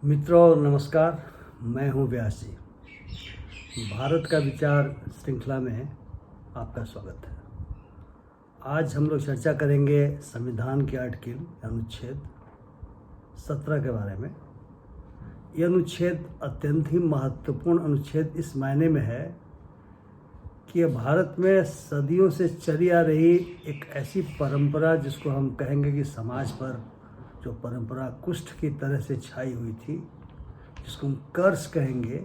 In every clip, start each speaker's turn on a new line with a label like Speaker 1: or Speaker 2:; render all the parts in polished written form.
Speaker 1: मित्रों नमस्कार, मैं हूं व्यास जी। भारत का विचार श्रृंखला में आपका स्वागत है। आज हम लोग चर्चा करेंगे संविधान के आर्टिकल अनुच्छेद 17 के बारे में। यह अनुच्छेद अत्यंत ही महत्वपूर्ण अनुच्छेद इस मायने में है कि यह भारत में सदियों से चली आ रही एक ऐसी परंपरा, जिसको हम कहेंगे कि समाज पर जो परंपरा कुष्ठ की तरह से छाई हुई थी, जिसको हम कर्स कहेंगे,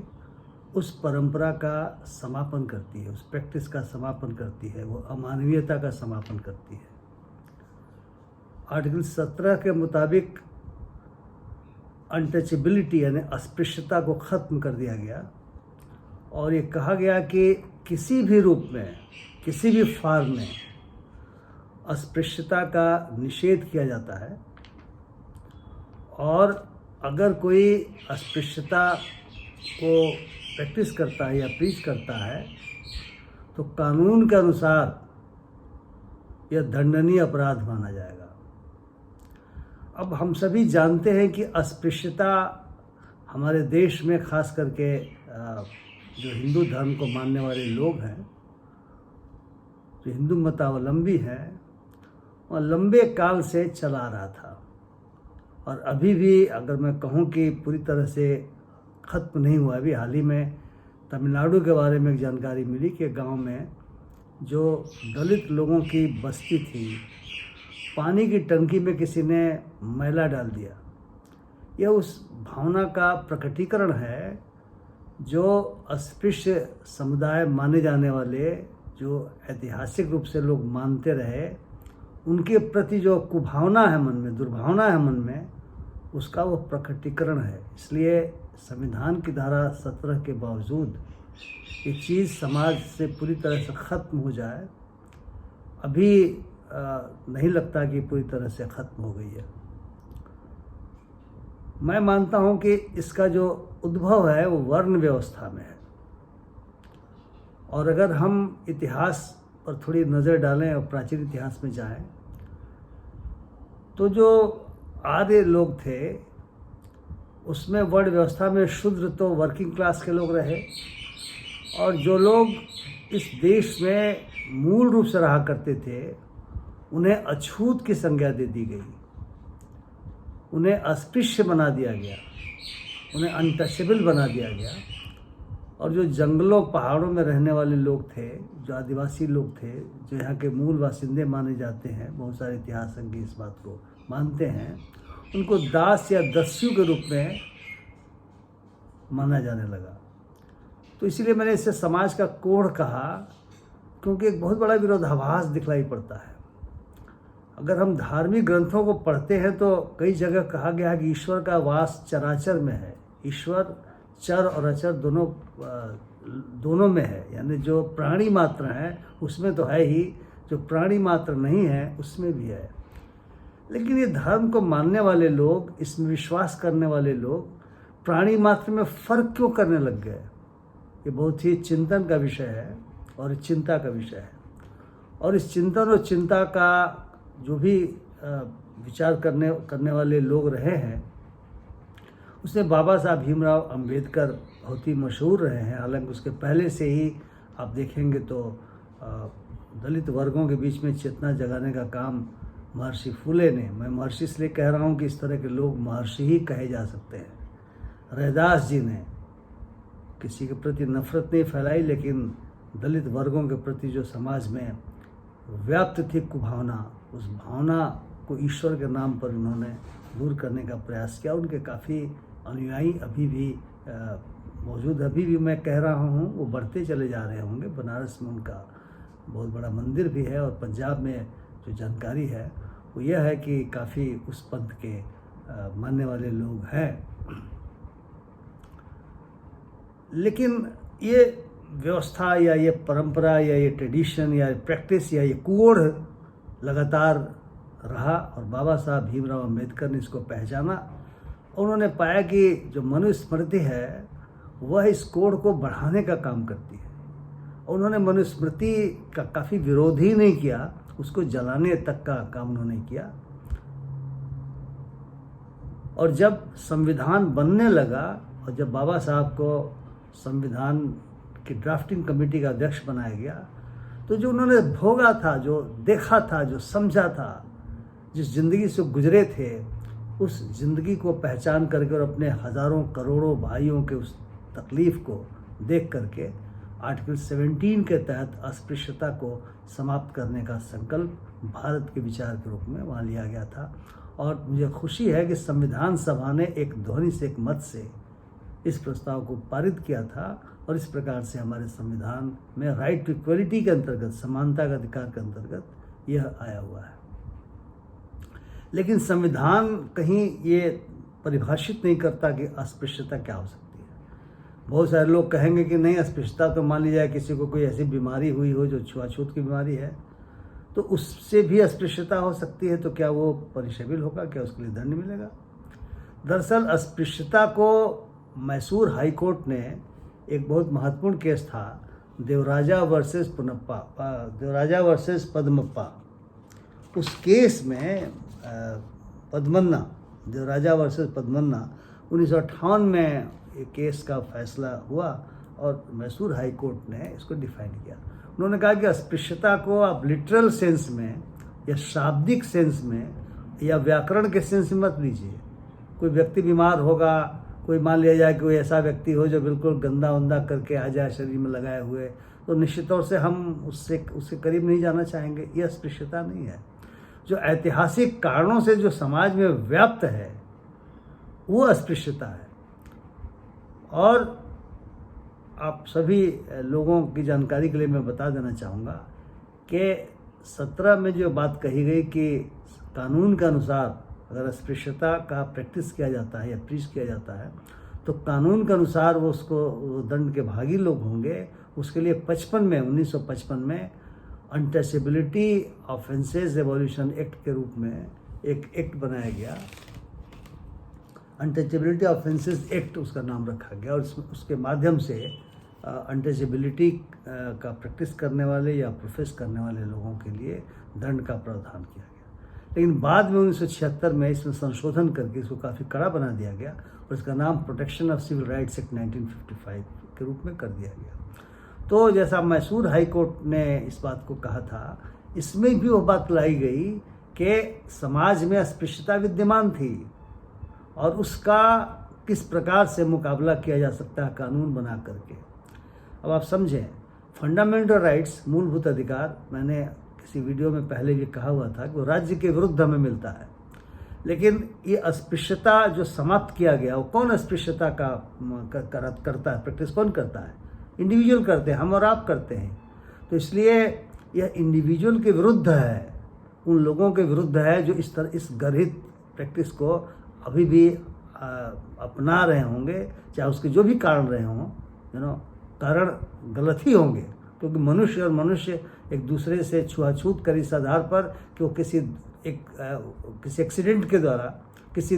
Speaker 1: उस परंपरा का समापन करती है, उस प्रैक्टिस का समापन करती है, वो अमानवीयता का समापन करती है। आर्टिकल 17 के मुताबिक अनटचेबिलिटी यानी अस्पृश्यता को ख़त्म कर दिया गया और ये कहा गया कि किसी भी रूप में, किसी भी फॉर्म में अस्पृश्यता का निषेध किया जाता है और अगर कोई अस्पृश्यता को प्रैक्टिस करता है या प्रीच करता है तो कानून के अनुसार यह दंडनीय अपराध माना जाएगा। अब हम सभी जानते हैं कि अस्पृश्यता हमारे देश में खास करके जो हिंदू धर्म को मानने वाले लोग हैं, जो हिंदू मतावलंबी हैं, वह लंबे काल से चला आ रहा था और अभी भी अगर मैं कहूँ कि पूरी तरह से ख़त्म नहीं हुआ। अभी हाल ही में तमिलनाडु के बारे में एक जानकारी मिली कि गांव में जो दलित लोगों की बस्ती थी, पानी की टंकी में किसी ने मैला डाल दिया। यह उस भावना का प्रकटीकरण है जो अस्पृश्य समुदाय माने जाने वाले, जो ऐतिहासिक रूप से लोग मानते रहे, उनके प्रति जो कुभावना है मन में, दुर्भावना है मन में, उसका वो प्रकटीकरण है। इसलिए संविधान की धारा 17 के बावजूद ये चीज़ समाज से पूरी तरह से ख़त्म हो जाए, अभी नहीं लगता कि पूरी तरह से ख़त्म हो गई है। मैं मानता हूँ कि इसका जो उद्भव है वो वर्ण व्यवस्था में है और अगर हम इतिहास पर थोड़ी नज़र डालें और प्राचीन इतिहास में जाएं तो जो आर्य लोग थे उसमें वर्ण व्यवस्था में शूद्र तो वर्किंग क्लास के लोग रहे और जो लोग इस देश में मूल रूप से रहा करते थे उन्हें अछूत की संज्ञा दे दी गई, उन्हें अस्पृश्य बना दिया गया, उन्हें अनटचेबल बना दिया गया। और जो जंगलों पहाड़ों में रहने वाले लोग थे, जो आदिवासी लोग थे, जो यहाँ के मूल बासिंदे माने जाते हैं, बहुत सारे इतिहासज्ञ इस बात को मानते हैं, उनको दास या दस्यु के रूप में माना जाने लगा। तो इसलिए मैंने इसे समाज का कोढ़ कहा, क्योंकि एक बहुत बड़ा विरोधाभास दिखलाई पड़ता है। अगर हम धार्मिक ग्रंथों को पढ़ते हैं तो कई जगह कहा गया है कि ईश्वर का वास चराचर में है। ईश्वर चर और अचर दोनों में है, यानी जो प्राणी मात्र हैं उसमें तो है ही, जो प्राणी मात्र नहीं है उसमें भी है। लेकिन ये धर्म को मानने वाले लोग, इसमें विश्वास करने वाले लोग प्राणी मात्र में फ़र्क क्यों करने लग गए? ये बहुत ही चिंतन का विषय है और चिंता का विषय है। और इस चिंतन और चिंता का जो भी विचार करने वाले लोग रहे हैं, उसमें बाबा साहब भीमराव अंबेडकर बहुत ही मशहूर रहे हैं। हालांकि उसके पहले से ही आप देखेंगे तो दलित वर्गों के बीच में चेतना जगाने का काम महर्षि फुले ने, मैं महर्षि इसलिए कह रहा हूँ कि इस तरह के लोग महर्षि ही कहे जा सकते हैं, रैदास जी ने किसी के प्रति नफरत नहीं फैलाई, लेकिन दलित वर्गों के प्रति जो समाज में व्याप्त थी कुभावना, उस भावना को ईश्वर के नाम पर उन्होंने दूर करने का प्रयास किया। उनके काफ़ी अनुयायी अभी भी मौजूद, अभी भी मैं कह रहा हूँ, वो बढ़ते चले जा रहे होंगे। बनारस में उनका बहुत बड़ा मंदिर भी है और पंजाब में जो जानकारी है वो यह है कि काफ़ी उस पंथ के मानने वाले लोग हैं। लेकिन ये व्यवस्था या ये परंपरा या ये ट्रेडिशन या प्रैक्टिस या ये कोड लगातार रहा और बाबा साहब भीमराव अंबेडकर ने इसको पहचाना। उन्होंने पाया कि जो मनुस्मृति है वह इस कोड को बढ़ाने का काम करती है। उन्होंने मनुस्मृति का काफ़ी विरोध ही नहीं किया, उसको जलाने तक का काम उन्होंने किया। और जब संविधान बनने लगा और जब बाबा साहब को संविधान की ड्राफ्टिंग कमेटी का अध्यक्ष बनाया गया, तो जो उन्होंने भोगा था, जो देखा था, जो समझा था, जिस ज़िंदगी से गुजरे थे, उस ज़िंदगी को पहचान करके और अपने हज़ारों करोड़ों भाइयों के उस तकलीफ़ को देख करके आर्टिकल 17 के तहत अस्पृश्यता को समाप्त करने का संकल्प भारत के विचार के रूप में वहाँ लिया गया था। और मुझे खुशी है कि संविधान सभा ने एक ध्वनि से, एक मत से इस प्रस्ताव को पारित किया था और इस प्रकार से हमारे संविधान में राइट टू इक्वलिटी के अंतर्गत, समानता के अधिकार के अंतर्गत यह आया हुआ है। लेकिन संविधान कहीं ये परिभाषित नहीं करता कि अस्पृश्यता क्या हो सकती है। बहुत सारे लोग कहेंगे कि नहीं, अस्पृश्यता तो मान ली जाए किसी को कोई ऐसी बीमारी हुई हो जो छुआछूत की बीमारी है, तो उससे भी अस्पृश्यता हो सकती है, तो क्या वो परिशेबिल होगा, क्या उसके लिए दंड मिलेगा? दरअसल अस्पृश्यता को मैसूर हाई कोर्ट ने, एक बहुत महत्वपूर्ण केस था देवराजा वर्सेस पुनप्पा, देवराजा वर्सेस पद्मप्पा, उस केस में पद्मन्ना, देवराजा वर्सेस पद्मन्ना 1958 में एक केस का फैसला हुआ और मैसूर हाई कोर्ट ने इसको डिफाइन किया। उन्होंने कहा कि अस्पृश्यता को आप लिटरल सेंस में या शाब्दिक सेंस में या व्याकरण के सेंस में मत लीजिए। कोई व्यक्ति बीमार होगा, कोई मान लिया जाए कि कोई ऐसा व्यक्ति हो जो बिल्कुल गंदा उंदा करके आ जाए शरीर में लगाए हुए, तो निश्चित तौर से हम उसके करीब नहीं जाना चाहेंगे। ये अस्पृश्यता नहीं है। जो ऐतिहासिक कारणों से जो समाज में व्याप्त है वो अस्पृश्यता है। और आप सभी लोगों की जानकारी के लिए मैं बता देना चाहूँगा कि 17 में जो बात कही गई कि कानून के अनुसार अगर अस्पृश्यता का प्रैक्टिस किया जाता है या प्रीच किया जाता है तो कानून के अनुसार वो दंड के भागी लोग होंगे। उसके लिए 1955 में अनटचेबिलिटी ऑफेंसेस एबॉल्यूशन एक्ट के रूप में एक एक्ट बनाया गया। अनटचेबिलिटी ऑफेंसेस एक्ट उसका नाम रखा गया और उसके माध्यम से अनटचेबिलिटी का प्रैक्टिस करने वाले या प्रोफेस करने वाले लोगों के लिए दंड का प्रावधान किया गया। लेकिन बाद में 1976 में इसमें संशोधन करके इसको काफ़ी कड़ा बना दिया गया और इसका नाम protection of civil rights act 1955 के रूप में कर दिया गया। तो जैसा मैसूर हाई कोर्ट ने इस बात को कहा था, इसमें भी वो बात लाई गई कि समाज में अस्पृश्यता विद्यमान थी और उसका किस प्रकार से मुकाबला किया जा सकता है कानून बना करके। अब आप समझें, फंडामेंटल राइट्स, मूलभूत अधिकार, मैंने किसी वीडियो में पहले भी कहा हुआ था कि वो राज्य के विरुद्ध हमें मिलता है। लेकिन ये अस्पृश्यता जो समाप्त किया गया, वो कौन अस्पृश्यता का करता है, प्रैक्टिस कौन करता है? इंडिविजुअल करते हैं, हम और आप करते हैं। तो इसलिए यह इंडिविजुअल के विरुद्ध है, उन लोगों के विरुद्ध है जो इस गर्हित प्रैक्टिस को अभी भी अपना रहे होंगे, चाहे उसके जो भी कारण रहे हों। कारण गलत ही होंगे, क्योंकि मनुष्य और मनुष्य एक दूसरे से छुआछूत कर इस आधार पर कि वो किसी एक्सीडेंट के द्वारा किसी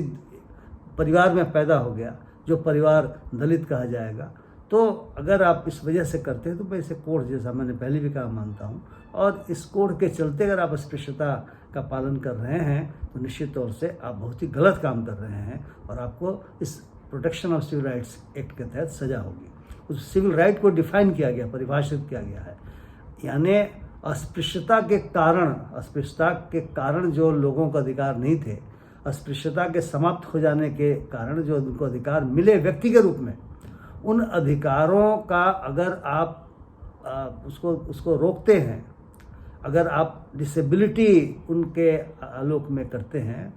Speaker 1: परिवार में पैदा हो गया, जो परिवार दलित कहा जाएगा। तो अगर आप इस वजह से करते हैं तो मैं इसे कोड, जैसा मैंने पहले भी कहा, मानता हूँ। और इस कोड के चलते अगर आप अस्पृश्यता का पालन कर रहे हैं तो निश्चित तौर से आप बहुत ही गलत काम कर रहे हैं और आपको इस protection of civil rights act के तहत सजा होगी। उस सिविल राइट को डिफाइन किया गया, परिभाषित किया गया है। यानी अस्पृश्यता के कारण जो लोगों को अधिकार नहीं थे, अस्पृश्यता के समाप्त हो जाने के कारण जो उनको अधिकार मिले व्यक्ति के रूप में, उन अधिकारों का अगर आप उसको रोकते हैं, अगर आप डिसेबिलिटी उनके आलोक में करते हैं,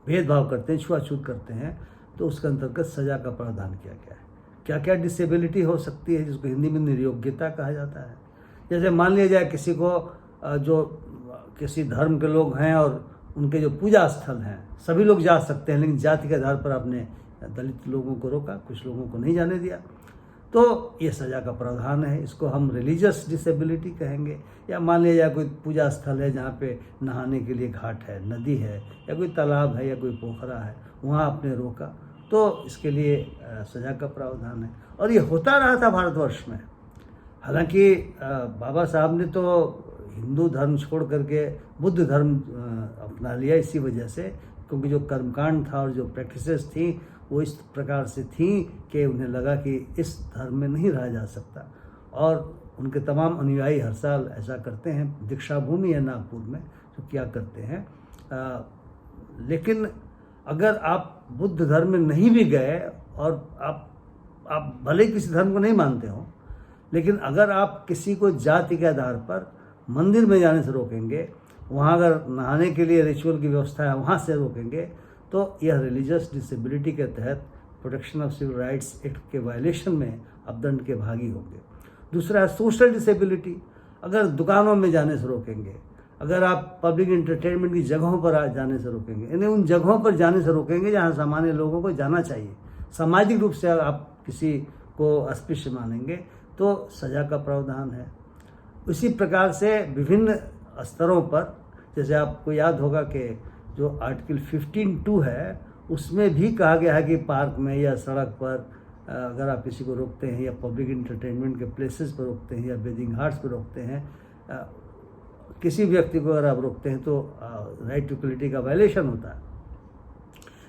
Speaker 1: भेदभाव करते हैं, छुआछूत करते हैं, तो उसके अंतर्गत सजा का प्रावधान किया गया है। क्या क्या डिसेबिलिटी हो सकती है, जिसको हिंदी में निर्योग्यता कहा जाता है। जैसे मान लिया जाए किसी को जो किसी धर्म के लोग हैं और उनके जो पूजा स्थल हैं, सभी लोग जा सकते हैं, लेकिन जाति के आधार पर आपने दलित लोगों को रोका, कुछ लोगों को नहीं जाने दिया, तो ये सजा का प्रावधान है। इसको हम रिलीजियस डिसेबिलिटी कहेंगे। या मान लिया जाए कोई पूजा स्थल है जहाँ पे नहाने के लिए घाट है, नदी है, या कोई तालाब है या कोई पोखरा है, वहाँ आपने रोका, तो इसके लिए सजा का प्रावधान है। और ये होता रहा था भारतवर्ष में। हालांकि बाबा साहब ने तो हिंदू धर्म छोड़ करके बुद्ध धर्म अपना लिया इसी वजह से, क्योंकि जो कर्मकांड था और जो प्रैक्टिसेस थी वो इस प्रकार से थी कि उन्हें लगा कि इस धर्म में नहीं रहा जा सकता, और उनके तमाम अनुयायी हर साल ऐसा करते हैं। दीक्षा भूमि है नागपुर में, तो क्या करते हैं। लेकिन अगर आप बुद्ध धर्म में नहीं भी गए और आप भले ही किसी धर्म को नहीं मानते हो, लेकिन अगर आप किसी को जाति के आधार पर मंदिर में जाने से रोकेंगे, वहाँ अगर नहाने के लिए रिचुअल की व्यवस्था है वहाँ से रोकेंगे, तो यह रिलीजियस डिसेबिलिटी के तहत protection of civil rights act के वायलेशन में आप दंड के भागी होंगे। दूसरा है सोशल डिसेबिलिटी। अगर दुकानों में जाने से रोकेंगे, अगर आप पब्लिक इंटरटेनमेंट की जगहों पर जाने से रोकेंगे, यानी उन जगहों पर जाने से रोकेंगे जहाँ सामान्य लोगों को जाना चाहिए, सामाजिक रूप से आप किसी को अस्पृश्य मानेंगे, तो सजा का प्रावधान है। उसी प्रकार से विभिन्न स्तरों पर, जैसे आपको याद होगा कि जो आर्टिकल 15(2) है उसमें भी कहा गया है कि पार्क में या सड़क पर अगर आप किसी को रोकते हैं, या पब्लिक इंटरटेनमेंट के प्लेसेस पर रोकते हैं, या बेदिंग हार्ट्स पर रोकते हैं, किसी व्यक्ति को अगर आप रोकते हैं तो राइट टू इक्वलिटी का वायलेशन होता है।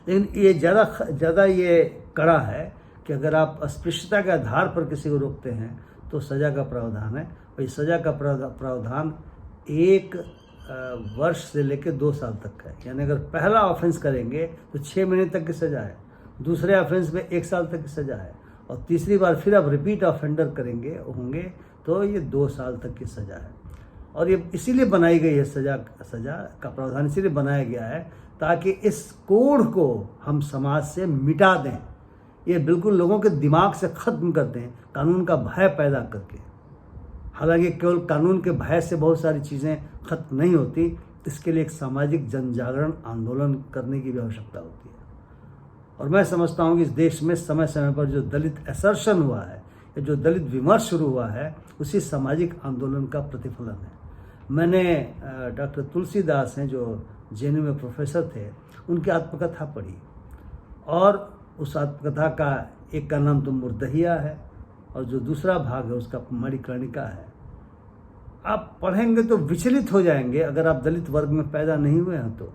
Speaker 1: लेकिन ये ज़्यादा ये कड़ा है कि अगर आप अस्पृश्यता के आधार पर किसी को रोकते हैं तो सज़ा का प्रावधान है। और इस सज़ा का प्रावधान 1 वर्ष से लेकर 2 साल तक है। यानी अगर पहला ऑफेंस करेंगे तो 6 महीने तक की सज़ा है, दूसरे ऑफेंस में 1 साल तक की सज़ा है, और तीसरी बार फिर आप रिपीट ऑफेंडर होंगे तो ये 2 साल तक की सज़ा है। और ये इसीलिए बनाई गई है, सज़ा का प्रावधान इसीलिए बनाया गया है ताकि इस कोड को हम समाज से मिटा दें, ये बिल्कुल लोगों के दिमाग से ख़त्म कर दें, कानून का भय पैदा करके। हालांकि केवल कानून के भय से बहुत सारी चीज़ें खत्म नहीं होती, इसके लिए एक सामाजिक जन जागरण आंदोलन करने की भी आवश्यकता होती है। और मैं समझता हूँ कि इस देश में समय समय पर जो दलित असर्शन हुआ है या जो दलित विमर्श शुरू हुआ है, उसी सामाजिक आंदोलन का प्रतिफलन है। मैंने डॉक्टर तुलसीदास हैं जो जेएनयू में प्रोफेसर थे, उनकी आत्मकथा पढ़ी, और उस आत्मकथा का एक का नाम तो मुर्दहिया है और जो दूसरा भाग है उसका मणिकर्णिका है। आप पढ़ेंगे तो विचलित हो जाएंगे अगर आप दलित वर्ग में पैदा नहीं हुए हैं तो।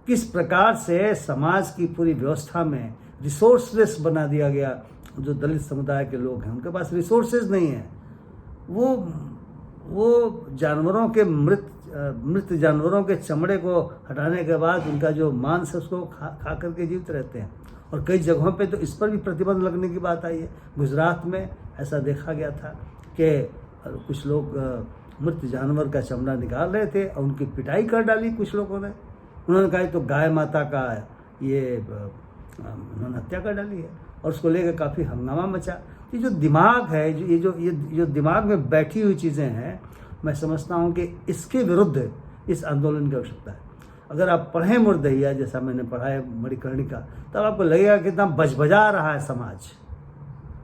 Speaker 1: किस प्रकार से समाज की पूरी व्यवस्था में रिसोर्सलेस बना दिया गया। जो दलित समुदाय के लोग हैं उनके पास रिसोर्सेज नहीं है, वो जानवरों के मृत जानवरों के चमड़े को हटाने के बाद उनका जो मांस है उसको खा करके जीवित रहते हैं। और कई जगहों पे तो इस पर भी प्रतिबंध लगने की बात आई है। गुजरात में ऐसा देखा गया था कि कुछ लोग मृत जानवर का चमड़ा निकाल रहे थे और उनकी पिटाई कर डाली कुछ लोगों ने। उन्होंने कहा तो गाय माता का ये उन्होंने हत्या कर डाली है, और उसको लेकर काफ़ी हंगामा मचा। ये जो दिमाग है, ये जो दिमाग में बैठी हुई चीज़ें हैं, मैं समझता हूँ कि इसके विरुद्ध इस आंदोलन की आवश्यकता है। अगर आप पढ़ें मुर्दहिया जैसा मैंने पढ़ा है मणिकर्णिका, तब आपको लगेगा कि कितना बजबजा रहा है समाज।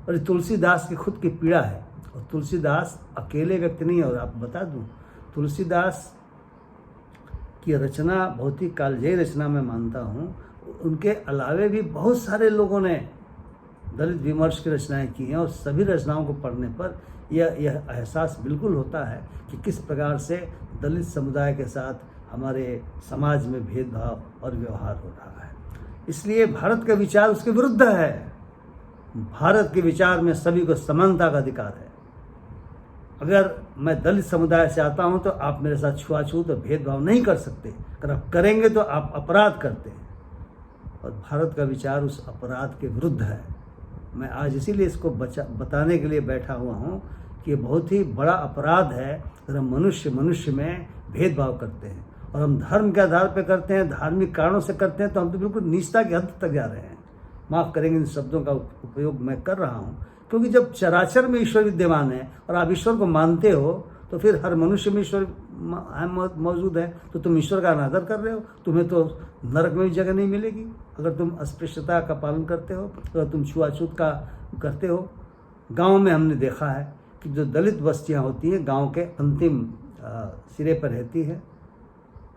Speaker 1: और तुलसीदास की खुद की पीड़ा है, और तुलसीदास अकेले व्यक्ति नहीं है। और आप बता दूं, तुलसीदास की रचना बहुत ही कालजयी रचना मैं मानता हूँ। उनके अलावे भी बहुत सारे लोगों ने दलित विमर्श की रचनाएं की हैं, और सभी रचनाओं को पढ़ने पर यह एहसास बिल्कुल होता है कि किस प्रकार से दलित समुदाय के साथ हमारे समाज में भेदभाव और व्यवहार हो रहा है। इसलिए भारत का विचार उसके विरुद्ध है। भारत के विचार में सभी को समानता का अधिकार है। अगर मैं दलित समुदाय से आता हूं तो आप मेरे साथ छुआछूत और भेदभाव नहीं कर सकते। अगर आप करेंगे तो आप अपराध करते हैं, और भारत का विचार उस अपराध के विरुद्ध है। मैं आज इसीलिए इसको बताने के लिए बैठा हुआ हूँ कि बहुत ही बड़ा अपराध है अगर हम मनुष्य में भेदभाव करते हैं, और हम धर्म के आधार पर करते हैं, धार्मिक कारणों से करते हैं, तो हम तो बिल्कुल नीचता की हद तक जा रहे हैं। माफ़ करेंगे इन शब्दों का उपयोग मैं कर रहा हूँ, क्योंकि जब चराचर में ईश्वर विद्यमान है और आप ईश्वर को मानते हो, तो फिर हर मनुष्य में ईश्वर मौजूद है, तो तुम ईश्वर का अनादर कर रहे हो। तुम्हें तो नरक में भी जगह नहीं मिलेगी अगर तुम अस्पृश्यता का पालन करते हो, अगर तुम छुआछूत का करते हो। गांव में हमने देखा है कि जो दलित बस्तियां होती हैं गांव के अंतिम सिरे पर रहती है।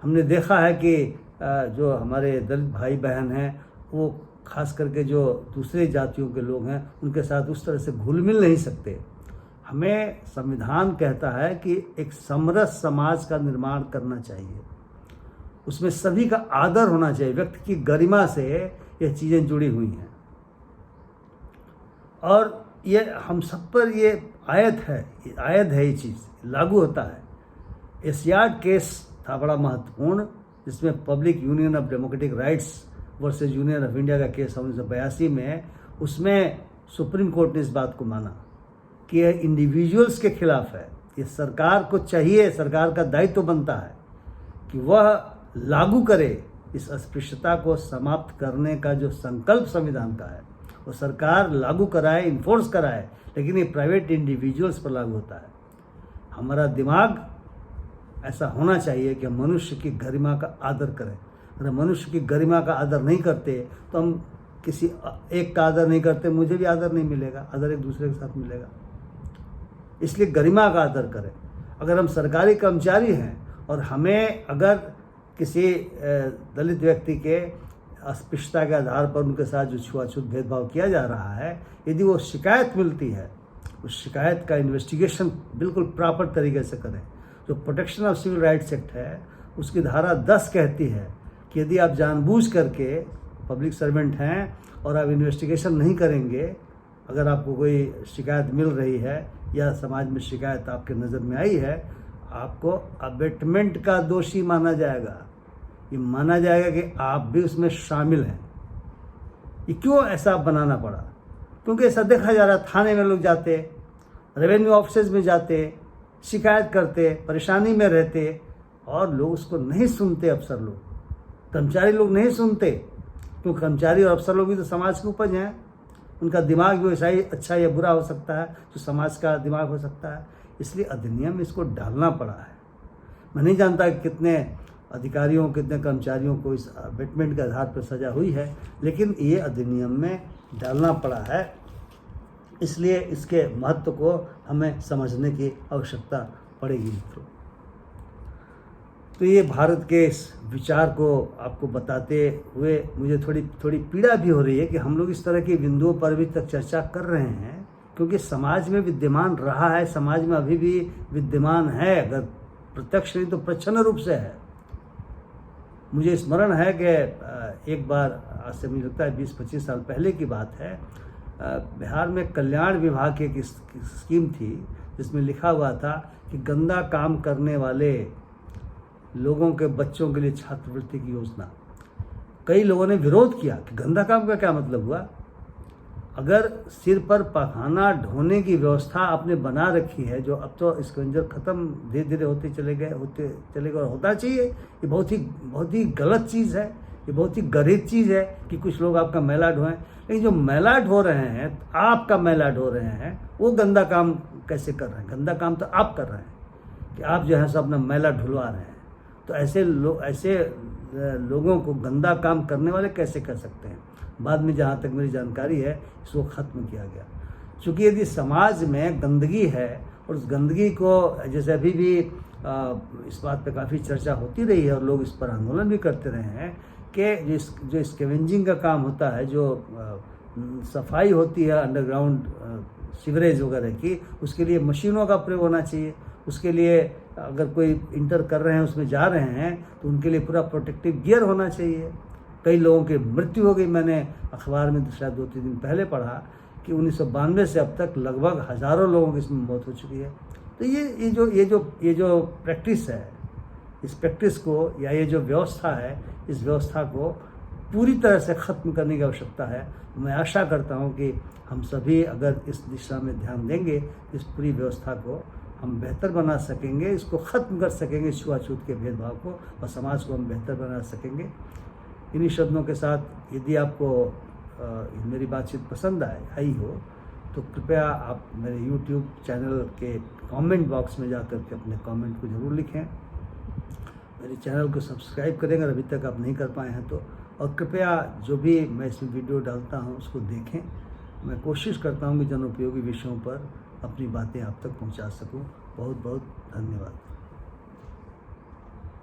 Speaker 1: हमने देखा है कि जो हमारे दलित भाई बहन हैं वो खास करके जो दूसरे जातियों के लोग हैं उनके साथ उस तरह से घुल मिल नहीं सकते। हमें संविधान कहता है कि एक समरस समाज का निर्माण करना चाहिए, उसमें सभी का आदर होना चाहिए। व्यक्ति की गरिमा से ये चीज़ें जुड़ी हुई हैं और ये हम सब पर ये आयत है, ये चीज़ लागू होता है। एशियाड केस था बड़ा महत्वपूर्ण, जिसमें public union of democratic rights versus union of India का केस 1982 में, उसमें सुप्रीम कोर्ट ने इस बात को माना कि यह इंडिविजुअल्स के खिलाफ है। ये सरकार को चाहिए, सरकार का दायित्व बनता है कि वह लागू करे इस अस्पृश्यता को समाप्त करने का जो संकल्प संविधान का है, वो सरकार लागू कराए, इन्फोर्स कराए, लेकिन ये प्राइवेट इंडिविजुअल्स पर लागू होता है। हमारा दिमाग ऐसा होना चाहिए कि हम मनुष्य की गरिमा का आदर करें। अगर मनुष्य की गरिमा का आदर नहीं करते तो हम किसी एक का आदर नहीं करते, मुझे भी आदर नहीं मिलेगा, आदर एक दूसरे के साथ मिलेगा। इसलिए गरिमा का आदर करें। अगर हम सरकारी कर्मचारी हैं और हमें अगर किसी दलित व्यक्ति के अस्पृश्यता के आधार पर उनके साथ जो छुआछूत भेदभाव किया जा रहा है, यदि वो शिकायत मिलती है, उस शिकायत का इन्वेस्टिगेशन बिल्कुल प्रॉपर तरीके से करें। जो protection of civil rights act है, उसकी धारा 10 कहती है कि यदि आप जानबूझ करके पब्लिक सर्वेंट हैं और आप इन्वेस्टिगेशन नहीं करेंगे, अगर आपको कोई शिकायत मिल रही है या समाज में शिकायत आपके नज़र में आई है, आपको अबेटमेंट का दोषी माना जाएगा। ये माना जाएगा कि आप भी उसमें शामिल हैं। ये क्यों ऐसा बनाना पड़ा? क्योंकि ऐसा देखा जा रहा, थाने में लोग जाते, रेवेन्यू ऑफिस में जाते, शिकायत करते, परेशानी में रहते और लोग उसको नहीं सुनते। अफसर लोग, कर्मचारी लोग नहीं सुनते, क्योंकि कर्मचारी और अफसर लोग भी तो समाज के उपज हैं। उनका दिमाग भी वैसा ही अच्छा या बुरा हो सकता है जो समाज का दिमाग हो सकता है। इसलिए अधिनियम इसको डालना पड़ा है। मैं नहीं जानता कि कितने अधिकारियों, कितने कर्मचारियों को इस अबेटमेंट के आधार पर सजा हुई है, लेकिन ये अधिनियम में डालना पड़ा है। इसलिए इसके महत्व को हमें समझने की आवश्यकता पड़ेगी मित्रों। तो ये भारत के इस विचार को आपको बताते हुए मुझे थोड़ी पीड़ा भी हो रही है कि हम लोग इस तरह के बिंदुओं पर भी तक चर्चा कर रहे हैं, क्योंकि समाज में विद्यमान रहा है, समाज में अभी भी विद्यमान है, अगर प्रत्यक्ष नहीं तो प्रच्छन्न रूप से है। मुझे स्मरण है कि एक बार, आज से मुझे लगता है 20-25 साल पहले की बात है, बिहार में कल्याण विभाग की एक स्कीम थी जिसमें लिखा हुआ था कि गंदा काम करने वाले लोगों के बच्चों के लिए छात्रवृत्ति की योजना। कई लोगों ने विरोध किया कि गंदा काम का क्या मतलब हुआ? अगर सिर पर पखाना ढोने की व्यवस्था आपने बना रखी है, जो अब तो स्कंजर खत्म धीरे धीरे होते चले गए और होता चाहिए, ये बहुत ही गलत चीज़ है, ये बहुत ही गरीब चीज़ है कि कुछ लोग आपका मैला ढोएं। लेकिन जो मैला ढो रहे हैं, आपका मैला ढो रहे हैं, वो गंदा काम कैसे कर रहे हैं? गंदा काम तो आप कर रहे हैं कि आप जो है सो अपना मैला ढुलवा रहे हैं। तो ऐसे लोगों को गंदा काम करने वाले कैसे कर सकते हैं? बाद में जहाँ तक मेरी जानकारी है, इसको ख़त्म किया गया। क्योंकि यदि समाज में गंदगी है और उस गंदगी को, जैसे अभी भी इस बात पे काफ़ी चर्चा होती रही है और लोग इस पर आंदोलन भी करते रहे हैं कि जो स्कैवेंजिंग का काम होता है, जो सफाई होती है अंडरग्राउंड सीवरेज वगैरह की, उसके लिए मशीनों का प्रयोग होना चाहिए। उसके लिए अगर कोई इंटर कर रहे हैं, उसमें जा रहे हैं, तो उनके लिए पूरा प्रोटेक्टिव गियर होना चाहिए। कई लोगों की मृत्यु हो गई। मैंने अखबार में शायद 2-3 दिन पहले पढ़ा कि 1992 से अब तक लगभग हज़ारों लोगों की इसमें मौत हो चुकी है। तो ये जो प्रैक्टिस है, इस प्रैक्टिस को या ये जो व्यवस्था है, इस व्यवस्था को पूरी तरह से ख़त्म करने की आवश्यकता है। मैं आशा करता हूँ कि हम सभी अगर इस दिशा में ध्यान देंगे, इस पूरी व्यवस्था को हम बेहतर बना सकेंगे, इसको ख़त्म कर सकेंगे, छुआछूत के भेदभाव को, और समाज को हम बेहतर बना सकेंगे। इन्हीं शब्दों के साथ, यदि आपको मेरी बातचीत पसंद आई हो तो कृपया आप मेरे YouTube चैनल के कमेंट बॉक्स में जाकर के अपने कमेंट को ज़रूर लिखें। मेरे चैनल को सब्सक्राइब करें अगर अभी तक आप नहीं कर पाए हैं तो, और कृपया जो भी मैं इसमें वीडियो डालता हूं उसको देखें। मैं कोशिश करता हूं कि जनोपयोगी विषयों पर अपनी बातें आप तक पहुंचा सकूं। बहुत बहुत धन्यवाद।